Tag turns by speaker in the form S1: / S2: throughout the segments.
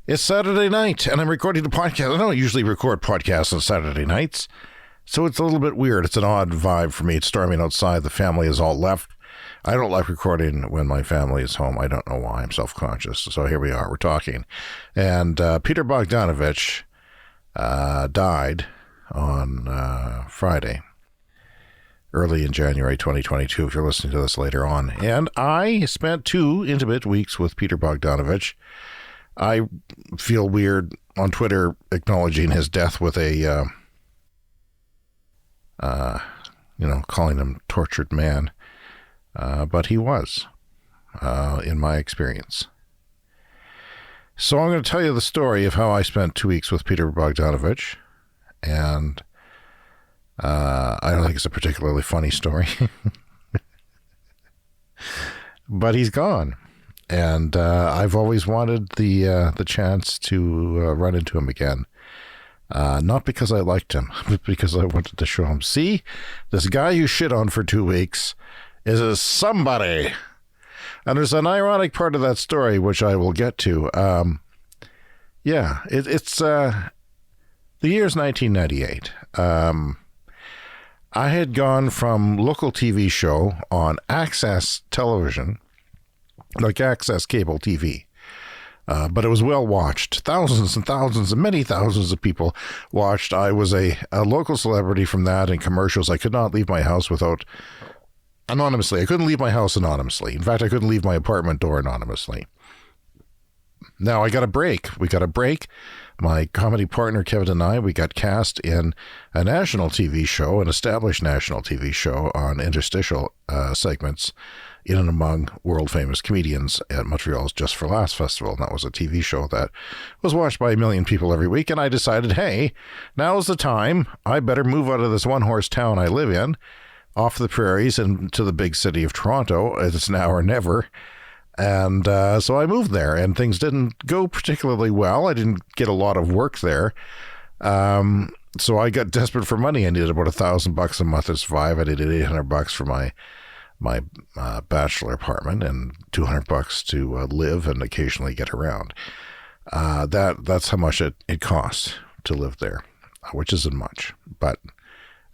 S1: It's Saturday night, and I'm recording the podcast. I don't usually record podcasts on Saturday nights, so it's a little bit weird. It's an odd vibe for me. It's storming outside. The family is all left. I don't like recording when my family is home. I don't know why. I'm self-conscious. So here we are. We're talking. And Peter Bogdanovich died on Friday, early in January 2022, if you're listening to this later on. And I spent 2 intimate weeks with Peter Bogdanovich. I feel weird on Twitter acknowledging his death with a, calling him tortured man. But he was, in my experience. So I'm going to tell you the story of how I spent 2 weeks with Peter Bogdanovich. And I don't think it's a particularly funny story. But he's gone. And I've always wanted the chance to run into him again. Not because I liked him, but because I wanted to show him, see, this guy you shit on for 2 weeks is a somebody. And there's an ironic part of that story, which I will get to. It's the year's 1998. I had gone from local TV show on Access Television, like Access Cable TV. But it was well watched. Thousands and thousands and many thousands of people watched. I was a local celebrity from that in commercials. I could not leave my house without anonymously. I couldn't leave my house anonymously. In fact, I couldn't leave my apartment door anonymously. Now I got a break. We got a break. My comedy partner, Kevin, and I, we got cast in a national TV show, an established national TV show on interstitial segments in and among world-famous comedians at Montreal's Just for Laughs Festival. And that was a TV show that was watched by 1 million people every week. And I decided, hey, now's the time. I better move out of this one-horse town I live in, off the prairies and to the big city of Toronto. It's now or never. And so I moved there, and things didn't go particularly well. I didn't get a lot of work there. So I got desperate for money. I needed about $1,000 a month to survive. I needed $800 for my bachelor apartment and $200 to live and occasionally get around. That's how much it costs to live there, which isn't much, but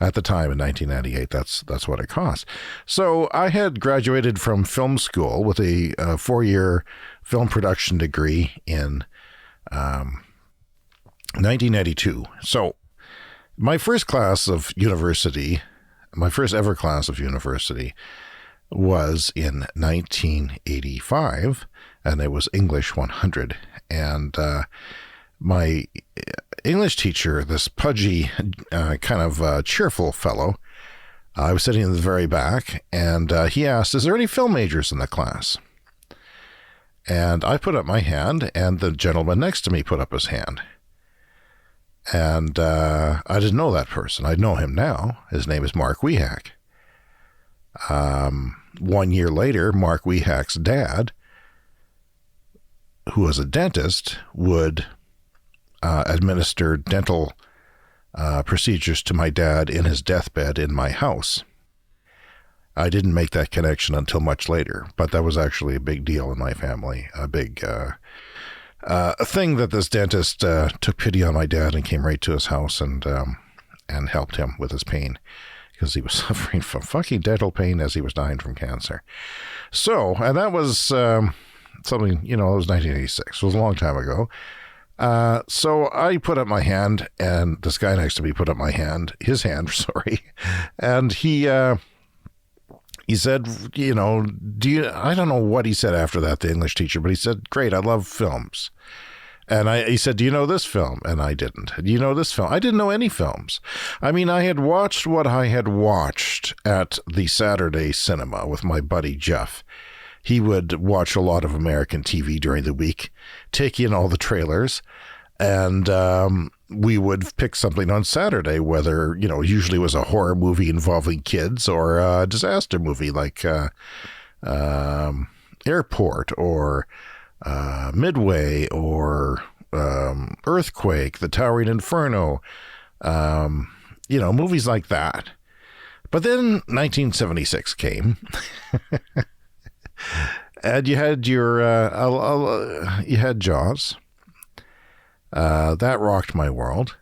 S1: at the time in 1998, that's what it cost. So I had graduated from film school with a 4-year film production degree in 1992. So my first ever class of university was in 1985, and it was English 100. And my English teacher, this pudgy, kind of cheerful fellow, I was sitting in the very back, and he asked, is there any film majors in the class? And I put up my hand, and the gentleman next to me put up his hand. And I didn't know that person. I know him now. His name is Mark Wehack. 1 year later, Mark Wehack's dad, who was a dentist, would administer dental procedures to my dad in his deathbed in my house. I didn't make that connection until much later, but that was actually a big deal in my family, a big a thing that this dentist took pity on my dad and came right to his house and helped him with his pain, because he was suffering from fucking dental pain as he was dying from cancer. So, and that was something, it was 1986. It was a long time ago. So I put up my hand, and this guy next to me put up his hand, and he said, I don't know what he said after that, the English teacher, but he said, great, I love films. And he said, do you know this film? And I didn't. Do you know this film? I didn't know any films. I mean, I had watched what I had watched at the Saturday cinema with my buddy Jeff. He would watch a lot of American TV during the week, take in all the trailers, and we would pick something on Saturday, whether, usually it was a horror movie involving kids or a disaster movie like Airport or Midway or Earthquake, The Towering Inferno, movies like that. But then 1976 came. And you had you had Jaws, That rocked my world.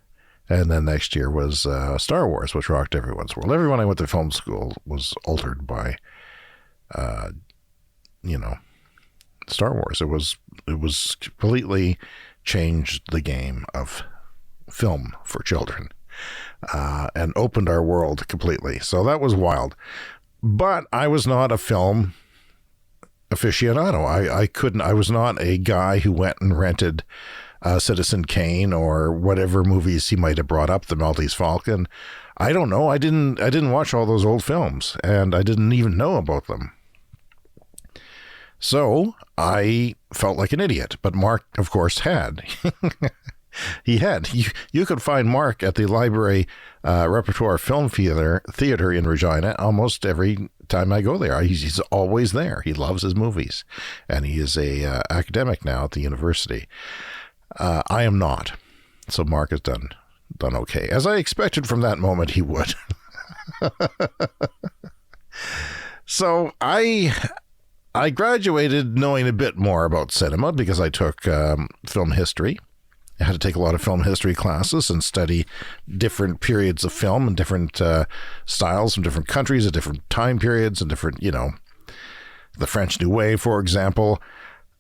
S1: And then next year was Star Wars, which rocked everyone's world. Everyone I went to film school was altered by, Star Wars. It was completely changed the game of film for children, and opened our world completely. So that was wild. But I was not a film aficionado. I was not a guy who went and rented Citizen Kane or whatever movies he might have brought up, the Maltese Falcon. I don't know. I didn't watch all those old films, and I didn't even know about them. So I felt like an idiot. But Mark, of course, had. He had. You could find Mark at the Library Repertoire Film Theater in Regina almost every time I go there. He's always there. He loves his movies, and he is a academic now at the university. I am not. So Mark has done okay, as I expected from that moment he would. So I graduated knowing a bit more about cinema because I took film history. I had to take a lot of film history classes and study different periods of film and different styles from different countries at different time periods and different, the French New Wave, for example.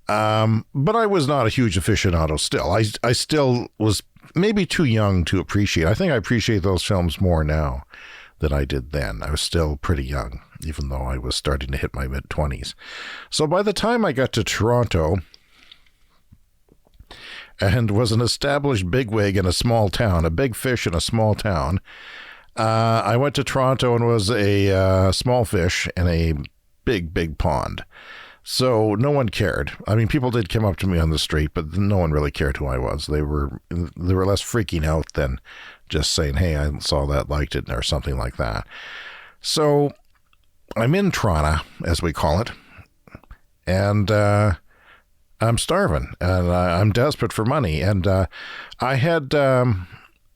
S1: But I was not a huge aficionado still. I still was maybe too young to appreciate. I think I appreciate those films more now than I did then. I was still pretty young, even though I was starting to hit my mid-20s. So by the time I got to Toronto and was an established bigwig in a small town, a big fish in a small town, I went to Toronto and was a small fish in a big, big pond. So no one cared. I mean, people did come up to me on the street, but no one really cared who I was. They were less freaking out than just saying, hey, I saw that, liked it, or something like that. So I'm in Toronto, as we call it, and I'm starving, and I'm desperate for money. And I had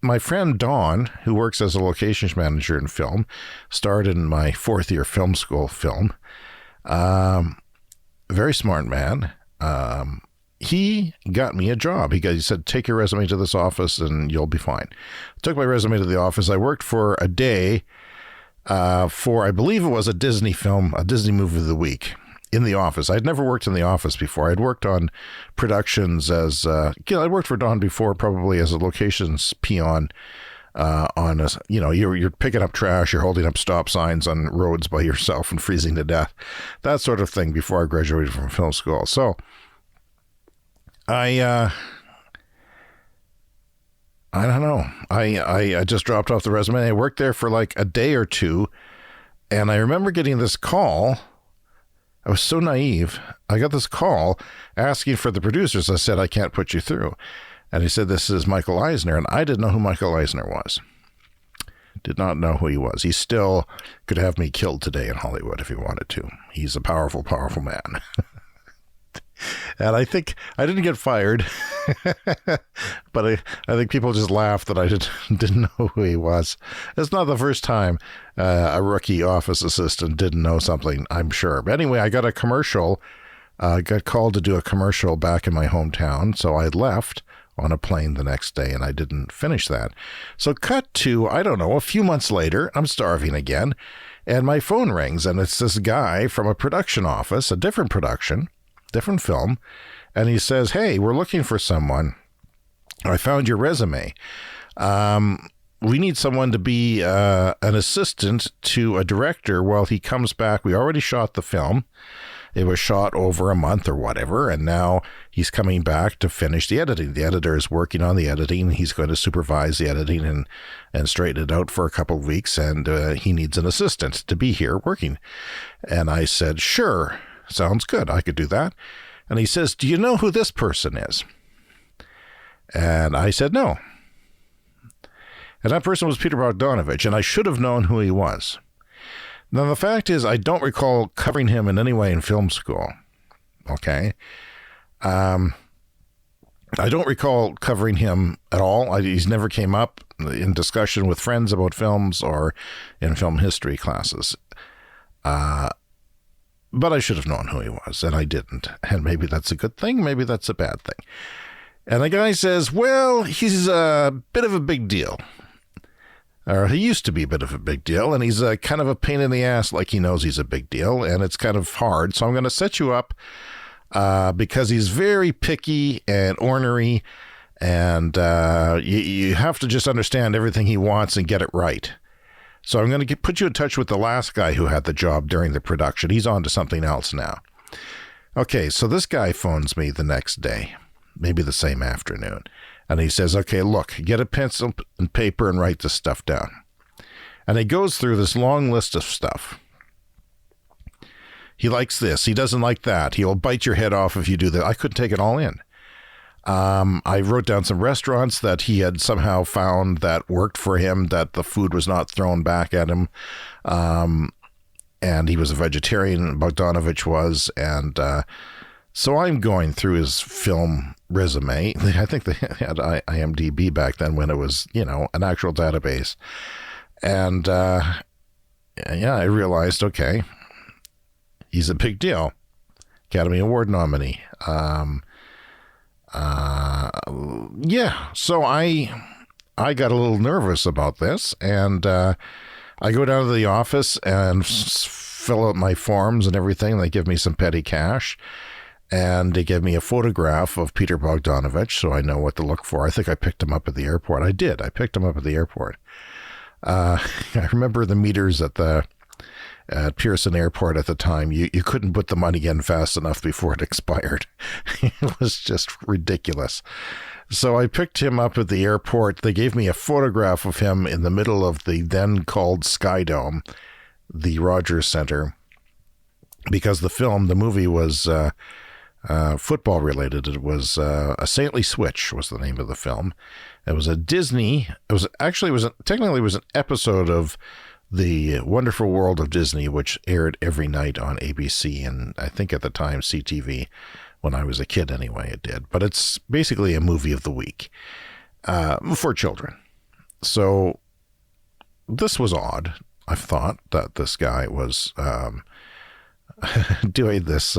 S1: my friend Dawn, who works as a locations manager in film, starred in my fourth-year film school film. Very smart man. He got me a job. He said, take your resume to this office and you'll be fine. Took my resume to the office. I worked for a day for, I believe it was a Disney movie of the week in the office. I'd never worked in the office before. I'd worked on productions as, I worked for Dawn before, probably as a locations peon. You're picking up trash, you're holding up stop signs on roads by yourself and freezing to death, that sort of thing, before I graduated from film school. So I don't know. I just dropped off the resume. I worked there for like a day or two, and I remember getting this call. I was so naive. I got this call asking for the producers. I said, I can't put you through. And he said, this is Michael Eisner. And I didn't know who Michael Eisner was. Did not know who he was. He still could have me killed today in Hollywood if he wanted to. He's a powerful, powerful man. And I think I didn't get fired, but I think people just laughed that I didn't know who he was. It's not the first time a rookie office assistant didn't know something, I'm sure. But anyway, I got a commercial, got called to do a commercial back in my hometown, so I left on a plane the next day, and I didn't finish that. So cut to, I don't know, a few months later, I'm starving again, and my phone rings, and it's this guy from a production office, a different production, different film, and he says, hey, we're looking for someone. I found your resume. We need someone to be an assistant to a director while he comes back. We already shot the film. It was shot over a month or whatever, and now he's coming back to finish the editing. The editor is working on the editing. He's going to supervise the editing and straighten it out for a couple of weeks, and he needs an assistant to be here working. And I said, sure, sounds good. I could do that. And he says, do you know who this person is? And I said, no. And that person was Peter Bogdanovich, and I should have known who he was. Now, the fact is, I don't recall covering him in any way in film school. Okay? I don't recall covering him at all. He's never came up in discussion with friends about films or in film history classes. But I should have known who he was, and I didn't. And maybe that's a good thing, maybe that's a bad thing. And the guy says, well, he's a bit of a big deal. Or he used to be a bit of a big deal, and he's kind of a pain in the ass, like he knows he's a big deal, and it's kind of hard. So I'm going to set you up because he's very picky and ornery, and you have to just understand everything he wants and get it right. So I'm going to put you in touch with the last guy who had the job during the production. He's on to something else now. Okay, so this guy phones me the next day, maybe the same afternoon. And he says, okay, look, get a pencil and paper and write this stuff down. And he goes through this long list of stuff. He likes this. He doesn't like that. He'll bite your head off if you do that. I couldn't take it all in. I wrote down some restaurants that he had somehow found that worked for him, that the food was not thrown back at him. And he was a vegetarian, Bogdanovich was. And so I'm going through his film resume. I think they had IMDb back then when it was, an actual database. And I realized, okay, he's a big deal. Academy Award nominee. So I got a little nervous about this, and I go down to the office and fill out my forms and everything. They give me some petty cash, and they give me a photograph of Peter Bogdanovich, so I know what to look for. I think I picked him up at the airport. I did. I picked him up at the airport. I remember the meters at Pearson Airport at the time. You couldn't put the money in fast enough before it expired. It was just ridiculous. So I picked him up at the airport. They gave me a photograph of him in the middle of the then called Sky Dome, the Rogers Center, because the movie was football related. It was A Saintly Switch was the name of the film. It was a Disney. Technically an episode of The Wonderful World of Disney, which aired every night on ABC, and I think at the time CTV. When I was a kid anyway, it did. But it's basically a movie of the week for children. So this was odd. I thought that this guy was doing this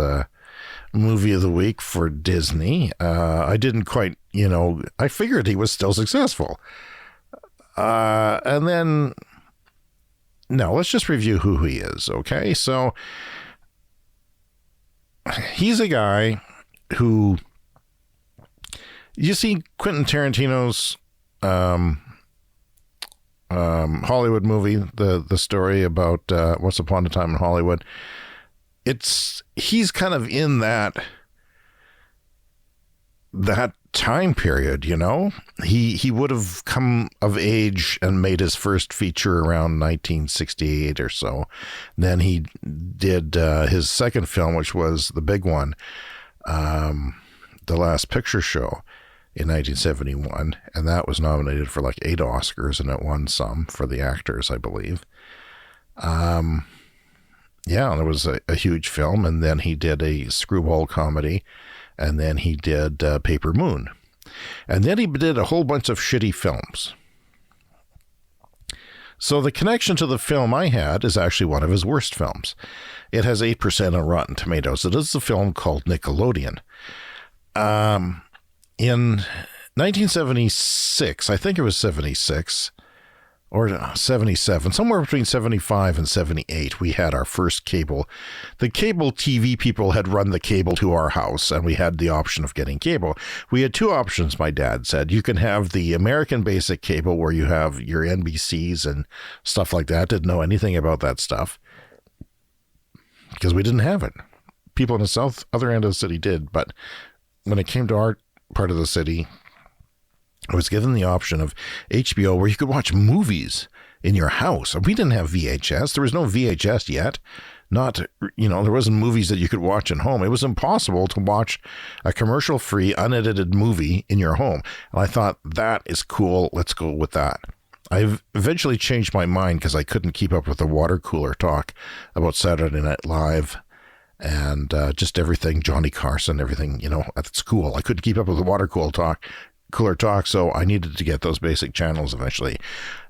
S1: movie of the week for Disney. I didn't quite, I figured he was still successful. And then, no, let's just review who he is, okay? So he's a guy who, you see Quentin Tarantino's Hollywood movie, the story about Once Upon a Time in Hollywood. He's kind of in that time period, He would have come of age and made his first feature around 1968 or so. Then he did his second film, which was the big one, The Last Picture Show in 1971, and that was nominated for like 8 Oscars, and it won some for the actors, I believe. And it was a huge film, and then he did a screwball comedy, and then he did Paper Moon, and then he did a whole bunch of shitty films. So the connection to the film I had is actually one of his worst films. It has 8% on Rotten Tomatoes. It is a film called Nickelodeon. In 1976, I think it was 76 or 77, somewhere between 75 and 78, we had our first cable. The cable TV people had run the cable to our house, and we had the option of getting cable. We had 2 options, my dad said. You can have the American Basic cable where you have your NBCs and stuff like that. Didn't know anything about that stuff because we didn't have it. People in the other end of the city did, but when it came to our part of the city, I was given the option of HBO where you could watch movies in your house. We didn't have VHS. There was no VHS yet. There wasn't movies that you could watch at home. It was impossible to watch a commercial-free, unedited movie in your home. And I thought, that is cool. Let's go with that. I eventually changed my mind because I couldn't keep up with the water cooler talk about Saturday Night Live and just everything, Johnny Carson, everything, at school. I couldn't keep up with the water cooler talk Cooler Talk, so I needed to get those basic channels eventually.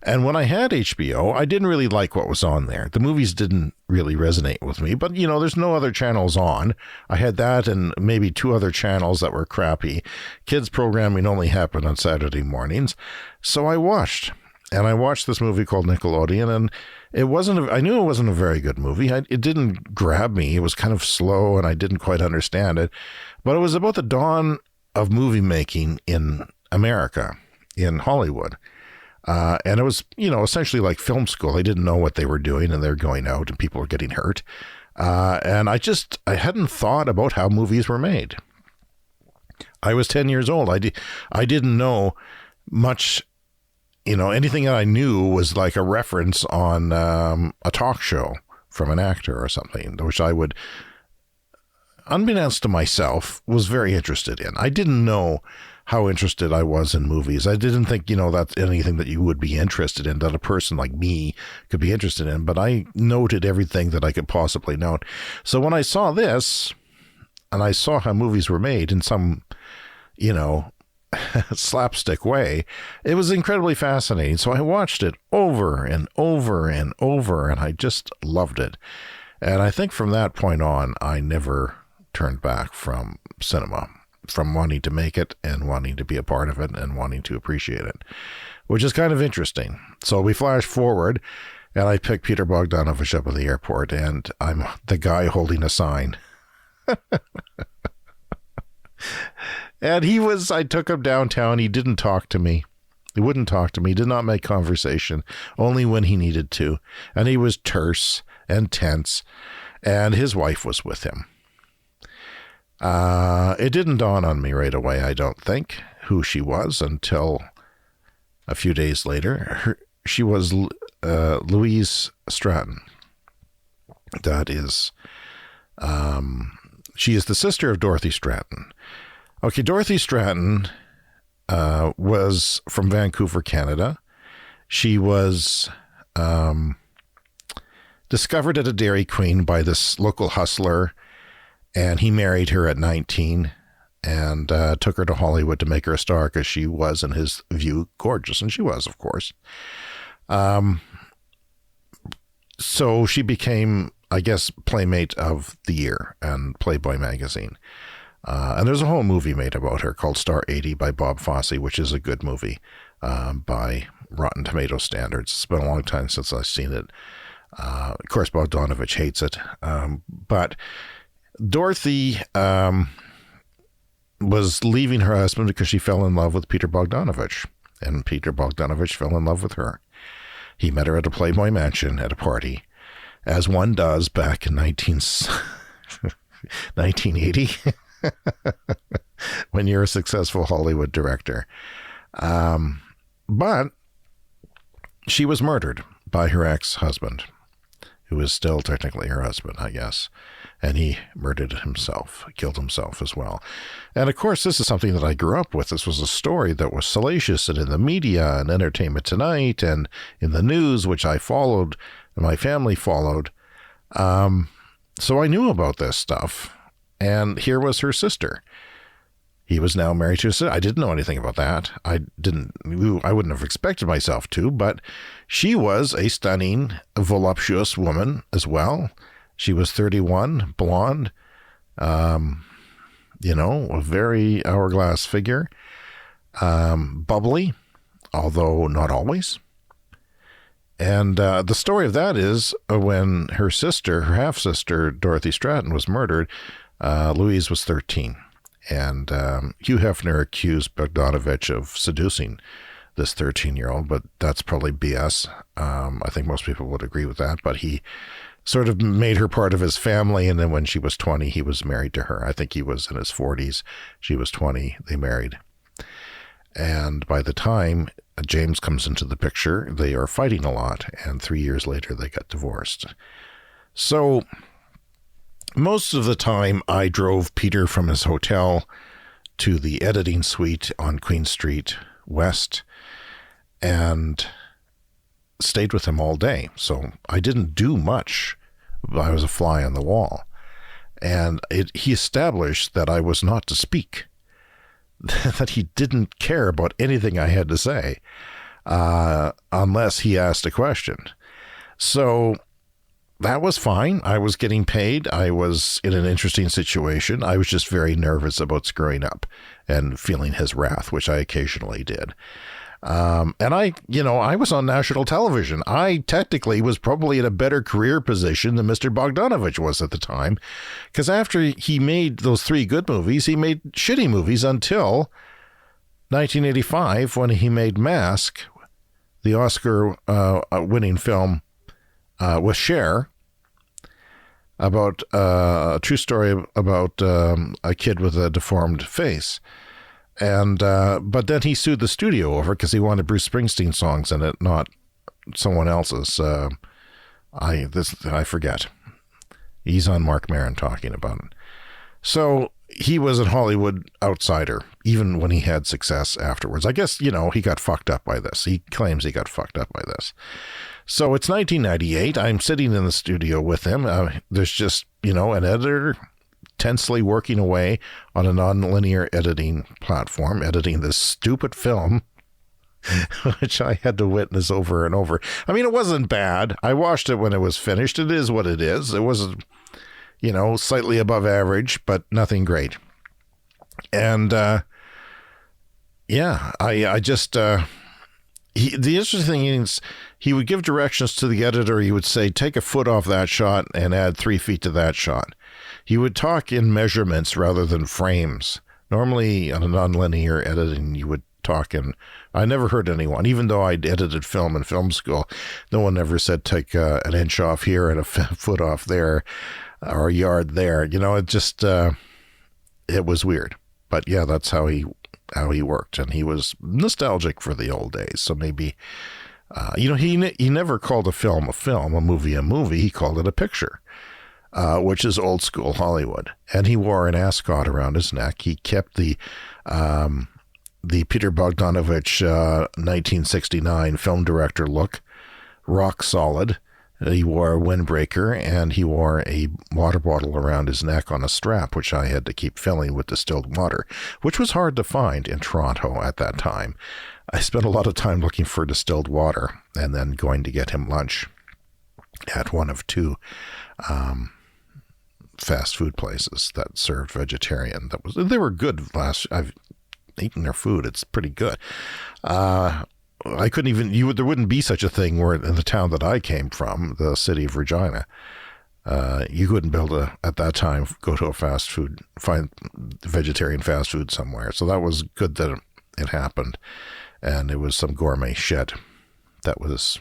S1: And when I had HBO, I didn't really like what was on there. The movies didn't really resonate with me, but there's no other channels on. I had that and maybe 2 other channels that were crappy. Kids programming only happened on Saturday mornings. So I watched this movie called Nickelodeon, and I knew it wasn't a very good movie. It didn't grab me. It was kind of slow and I didn't quite understand it, but it was about the dawn of movie making in America, in Hollywood. And it was, essentially like film school. They didn't know what they were doing and they're going out and people were getting hurt. And I hadn't thought about how movies were made. I was 10 years old. I didn't know much, anything that I knew was like a reference on a talk show from an actor or something, which I would, unbeknownst to myself, was very interested in. I didn't know how interested I was in movies. I didn't think, that's anything that you would be interested in, that a person like me could be interested in, but I noted everything that I could possibly note. So when I saw this, and I saw how movies were made in some, slapstick way, it was incredibly fascinating. So I watched it over and over and over, and I just loved it. And I think from that point on, I never turned back from cinema, from wanting to make it and wanting to be a part of it and wanting to appreciate it, which is kind of interesting. So we flash forward, and I pick Peter Bogdanovich up at the airport, and I'm the guy holding a sign. And I took him downtown. He didn't talk to me. He wouldn't talk to me. He did not make conversation, only when he needed to. And he was terse and tense, and his wife was with him. It didn't dawn on me right away, I don't think, who she was until a few days later. She was Louise Stratten. That is, she is the sister of Dorothy Stratten. Okay, Dorothy Stratten was from Vancouver, Canada. She was discovered at a Dairy Queen by this local hustler, and he married her at 19 and took her to Hollywood to make her a star because she was, in his view, gorgeous. And she was, of course. So she became, I guess, Playmate of the Year and Playboy magazine. And there's a whole movie made about her called Star 80 by Bob Fosse, which is a good movie by Rotten Tomato standards. It's been a long time since I've seen it. Of course, Bodanovich hates it. But Dorothy was leaving her husband because she fell in love with Peter Bogdanovich, and Peter Bogdanovich fell in love with her. He met her at a Playboy mansion at a party, as one does back in 1980, when you're a successful Hollywood director. But she was murdered by her ex-husband, who is still technically her husband, I guess. And he murdered himself, killed himself as well. And of course, this is something that I grew up with. This was a story that was salacious and in the media and Entertainment Tonight and in the news, which I followed, and my family followed. So I knew about this stuff. And here was her sister. He was now married to a sister. I didn't know anything about that. I wouldn't have expected myself to, but she was a stunning, voluptuous woman as well. She was 31, blonde, a very hourglass figure, bubbly, although not always. And the story of that is when her half-sister, Dorothy Stratten, was murdered, Louise was 13. And Hugh Hefner accused Bogdanovich of seducing this 13-year-old, but that's probably BS. I think most people would agree with that, but he sort of made her part of his family, and then when she was 20, he was married to her. I think he was in his 40s. She was 20. They married. And by the time James comes into the picture, they are fighting a lot, and 3 years later, they got divorced. So most of the time, I drove Peter from his hotel to the editing suite on Queen Street West and stayed with him all day. So I didn't do much. I was a fly on the wall. And he established that I was not to speak, that he didn't care about anything I had to say unless he asked a question. So that was fine. I was getting paid. I was in an interesting situation. I was just very nervous about screwing up and feeling his wrath, which I occasionally did. And I was on national television. I technically was probably in a better career position than Mr. Bogdanovich was at the time, because after he made those 3 good movies, he made shitty movies until 1985 when he made Mask, the Oscar-winning film with Cher, about a true story about a kid with a deformed face. And but then he sued the studio over because he wanted Bruce Springsteen songs in it, not someone else's. I forget. He's on Mark Maron talking about it. So he was a Hollywood outsider, even when he had success afterwards. I guess, he got fucked up by this. He claims he got fucked up by this. So it's 1998. I'm sitting in the studio with him. There's just, an editor tensely working away on a nonlinear editing platform, editing this stupid film, which I had to witness over and over. I mean, it wasn't bad. I watched it when it was finished. It is what it is. It was, slightly above average, but nothing great. And, the interesting thing is he would give directions to the editor. He would say, take a foot off that shot and add 3 feet to that shot. He would talk in measurements rather than frames. Normally on a nonlinear editing, you would talk in, I never heard anyone, even though I'd edited film in film school, no one ever said take an inch off here and a foot off there or a yard there. It just, it was weird. But yeah, that's how he worked. And he was nostalgic for the old days. So maybe, he never called a film, a movie, a movie. He called it a picture. Which is old school Hollywood. And he wore an ascot around his neck. He kept the Peter Bogdanovich 1969 film director look rock solid. He wore a windbreaker and he wore a water bottle around his neck on a strap, which I had to keep filling with distilled water, which was hard to find in Toronto at that time. I spent a lot of time looking for distilled water and then going to get him lunch at one of 2 fast food places that served vegetarian. They were good. I've eaten their food. It's pretty good. I couldn't even, there wouldn't be such a thing where in the town that I came from, the city of Regina, you couldn't at that time, go to a fast food, find vegetarian fast food somewhere. So that was good that it happened. And it was some gourmet shit that was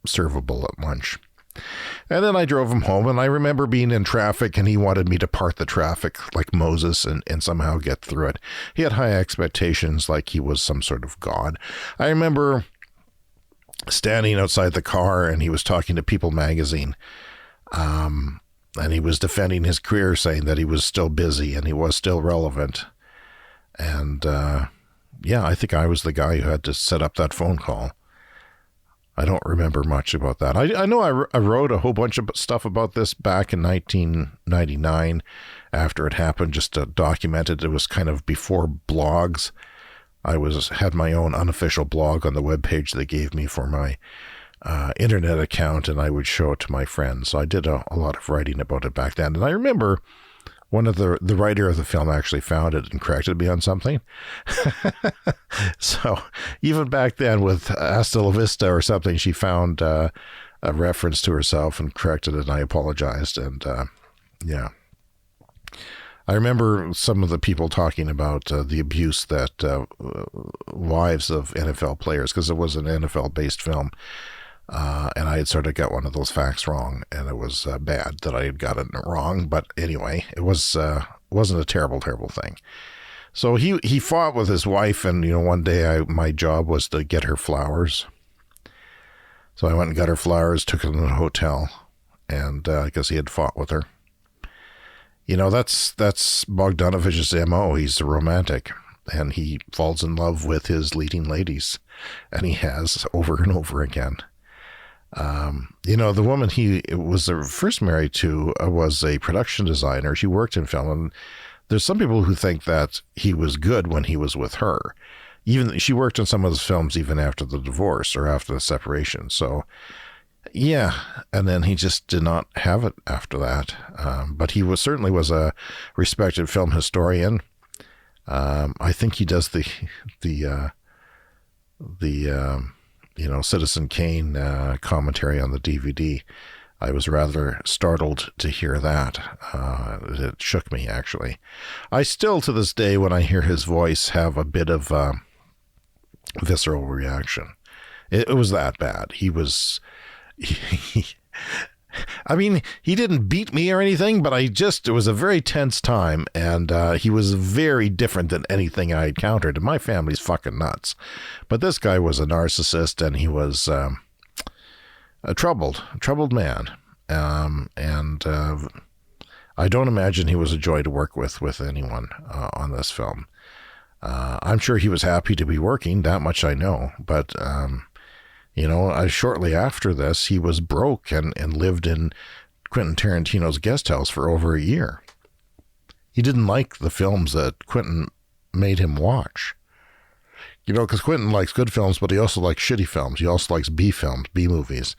S1: servable at lunch. And then I drove him home, and I remember being in traffic, and he wanted me to part the traffic like Moses and somehow get through it. He had high expectations, like he was some sort of god. I remember standing outside the car, and he was talking to People magazine, and he was defending his career, saying that he was still busy and he was still relevant. And I think I was the guy who had to set up that phone call. I don't remember much about that. I know I wrote a whole bunch of stuff about this back in 1999 after it happened, just to document it. It was kind of before blogs. I had my own unofficial blog on the webpage they gave me for my internet account, and I would show it to my friends. So I did a lot of writing about it back then. And I remember one of the writer of the film actually found it and corrected me on something. So even back then with Hasta la Vista or something, she found a reference to herself and corrected it, and I apologized. And I remember some of the people talking about the abuse that wives of NFL players, because it was an NFL-based film, and I had sort of got one of those facts wrong, and it was bad that I had gotten it wrong. But anyway, it wasn't a terrible, terrible thing. So he fought with his wife, and one day my job was to get her flowers. So I went and got her flowers, took her to the hotel, and because he had fought with her. That's Bogdanovich's MO. He's a romantic, and he falls in love with his leading ladies, and he has over and over again. The woman he was first married to was a production designer. She worked in film, and there's some people who think that he was good when he was with her. Even she worked in some of his films even after the divorce or after the separation. So, yeah. And then he just did not have it after that. But he certainly was a respected film historian. I think he does the Citizen Kane commentary on the DVD. I was rather startled to hear that. It shook me, actually. I still, to this day, when I hear his voice, have a bit of visceral reaction. It was that bad. He was... I mean, he didn't beat me or anything, but it was a very tense time, and he was very different than anything I encountered, and my family's fucking nuts. But this guy was a narcissist, and he was a troubled man, and I don't imagine he was a joy to work with anyone on this film. I'm sure he was happy to be working, that much I know, but... shortly after this, he was broke and lived in Quentin Tarantino's guest house for over a year. He didn't like the films that Quentin made him watch. Because Quentin likes good films, but he also likes shitty films. He also likes B films, B movies,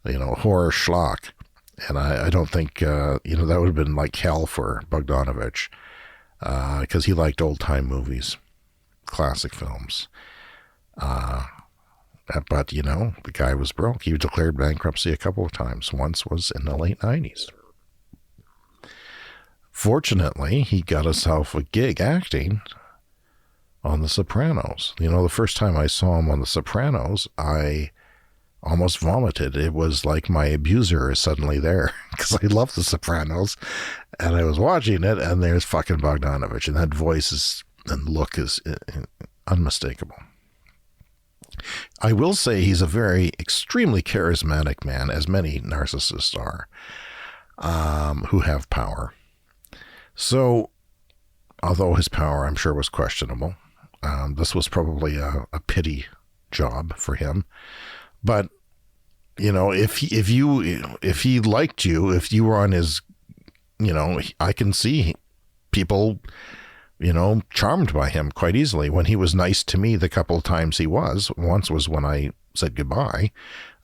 S1: horror schlock. And I don't think, that would have been like hell for Bogdanovich, because he liked old-time movies, classic films. But, the guy was broke. He declared bankruptcy a couple of times. Once was in the late 90s. Fortunately, he got himself a gig acting on The Sopranos. The first time I saw him on The Sopranos, I almost vomited. It was like my abuser is suddenly there, because I love The Sopranos. And I was watching it, and there's fucking Bogdanovich. And that voice and look is unmistakable. I will say he's a very extremely charismatic man, as many narcissists are, who have power. So, although his power, I'm sure, was questionable, this was probably a pity job for him. But if he liked you, if you were on his, I can see people, charmed by him quite easily. When he was nice to me the couple of times he was, once was when I said goodbye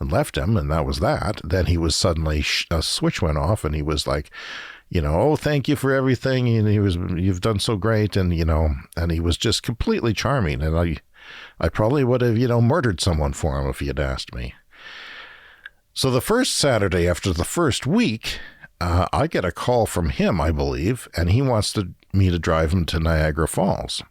S1: and left him, and that was that. Then he was suddenly, a switch went off, and he was like, oh, thank you for everything, and you've done so great, and, and he was just completely charming, and I probably would have, murdered someone for him if he had asked me. So the first Saturday after the first week, I get a call from him, I believe, and he wants me to drive him to Niagara Falls.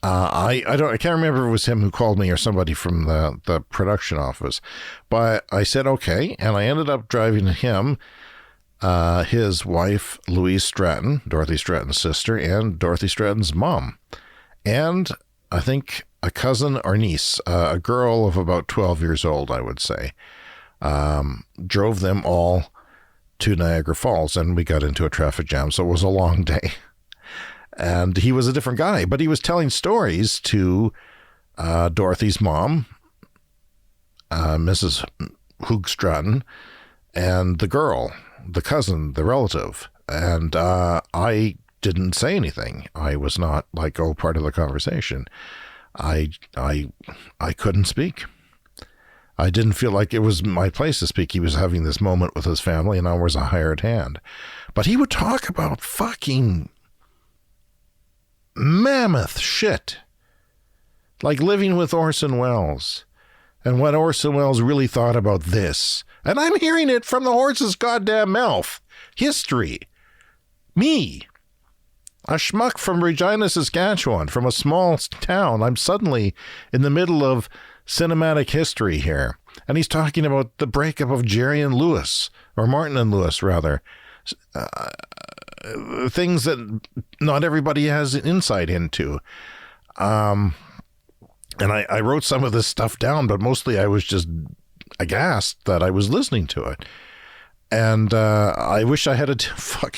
S1: I can't remember if it was him who called me or somebody from the production office, but I said okay, and I ended up driving him, his wife Louise Stratten, Dorothy Stratton's sister, and Dorothy Stratton's mom, and I think a cousin or niece, a girl of about 12 years old, I would say. Drove them all to Niagara Falls, and we got into a traffic jam, so it was a long day. And he was a different guy, but he was telling stories to Dorothy's mom, Mrs. Hoog Stratton, and the girl, the cousin, the relative. And I didn't say anything. I was not like, part of the conversation. I couldn't speak. I didn't feel like it was my place to speak. He was having this moment with his family, and I was a hired hand. But he would talk about fucking mammoth shit. Like living with Orson Welles, and what Orson Welles really thought about this. And I'm hearing it from the horse's goddamn mouth. History. Me. A schmuck from Regina, Saskatchewan, from a small town. I'm suddenly in the middle of cinematic history here. And he's talking about the breakup of Jerry and Lewis, or Martin and Lewis, rather. Things that not everybody has insight into. And I wrote some of this stuff down, but mostly I was just aghast that I was listening to it. And I wish I had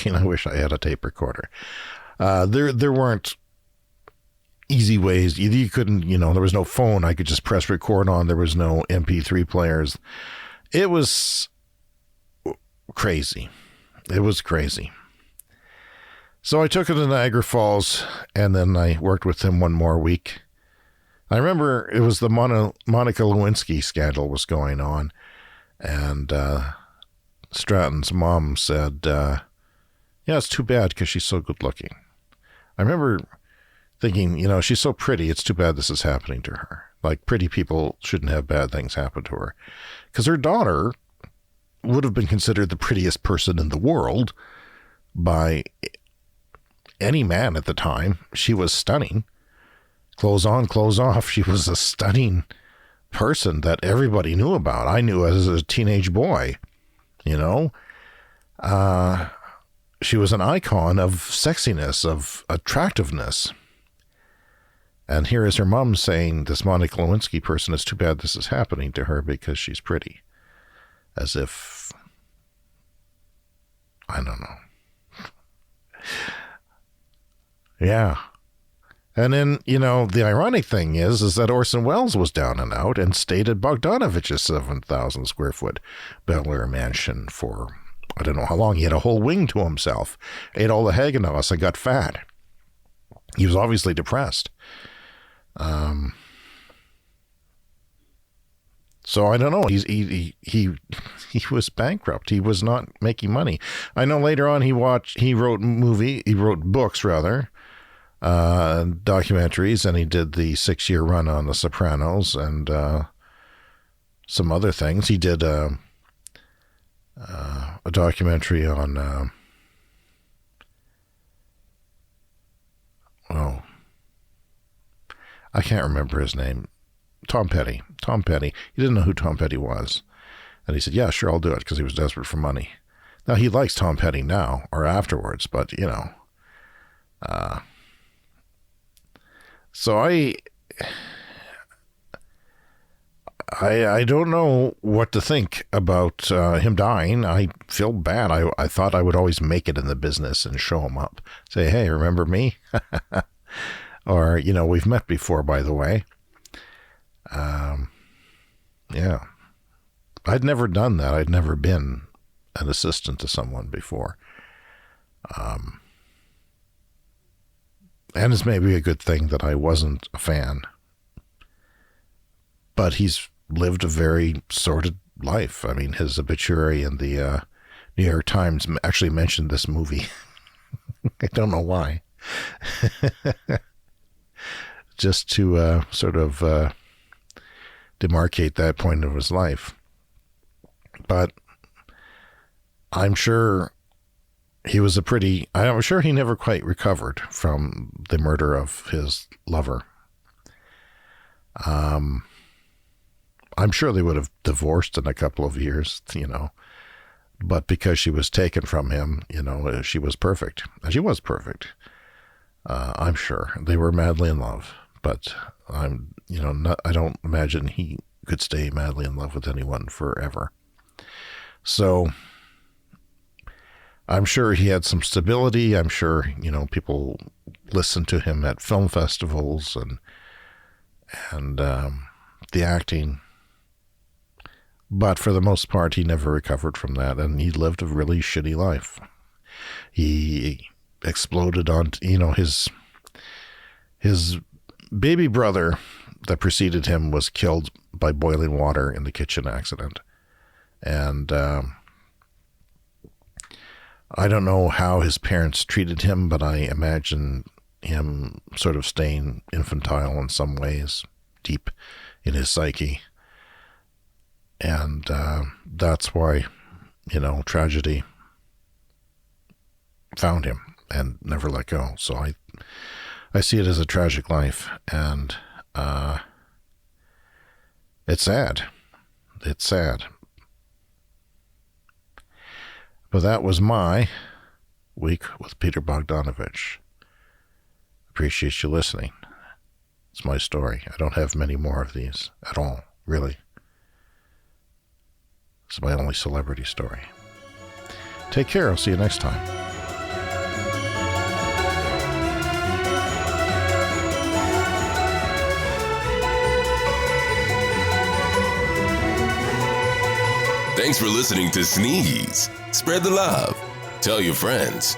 S1: I wish I had a tape recorder. There weren't easy ways. You couldn't, there was no phone I could just press record on. There was no MP3 players. It was crazy. It was crazy. So I took him to Niagara Falls, and then I worked with him one more week. I remember it was the Monica Lewinsky scandal was going on, and Stratton's mom said, yeah, it's too bad because she's so good looking. I remember thinking, she's so pretty, it's too bad this is happening to her. Like, pretty people shouldn't have bad things happen to her. Because her daughter would have been considered the prettiest person in the world by any man at the time. She was stunning. Clothes on, clothes off. She was a stunning person that everybody knew about. I knew as a teenage boy, She was an icon of sexiness, of attractiveness. And here is her mom saying, this Monica Lewinsky person, it's too bad this is happening to her because she's pretty. As if, I don't know. Yeah. And then, the ironic thing is that Orson Welles was down and out and stayed at Bogdanovich's 7,000 square foot Bel Air mansion for, I don't know how long. He had a whole wing to himself, ate all the Haagen-Dazs and got fat. He was obviously depressed. So I don't know. He was bankrupt. He was not making money. I know later on he wrote books rather, documentaries, and he did the 6-year run on The Sopranos and some other things. He did a documentary on I can't remember his name. Tom Petty. He didn't know who Tom Petty was. And he said, yeah, sure, I'll do it, because he was desperate for money. Now, he likes Tom Petty now, or afterwards, but, so I don't know what to think about him dying. I feel bad. I thought I would always make it in the business and show him up. Say, hey, remember me? Or, we've met before, by the way. Yeah. I'd never done that. I'd never been an assistant to someone before. And it's maybe a good thing that I wasn't a fan. But he's lived a very sordid life. I mean, his obituary in the New York Times actually mentioned this movie. I don't know why. Just to sort of demarcate that point of his life. But I'm sure I'm sure he never quite recovered from the murder of his lover. I'm sure they would have divorced in a couple of years, but because she was taken from him, she was perfect. She was perfect. I'm sure they were madly in love, but I don't imagine he could stay madly in love with anyone forever. So I'm sure he had some stability. I'm sure, people listened to him at film festivals and the acting. But for the most part, he never recovered from that, and he lived a really shitty life. He exploded on, his baby brother that preceded him was killed by boiling water in the kitchen accident. And I don't know how his parents treated him, but I imagine him sort of staying infantile in some ways, deep in his psyche. And that's why, tragedy found him and never let go. So I see it as a tragic life, and it's sad. It's sad. But that was my week with Peter Bogdanovich. Appreciate you listening. It's my story. I don't have many more of these at all, really. It's my only celebrity story. Take care. I'll see you next time.
S2: Thanks for listening to Sneeze. Spread the love. Tell your friends.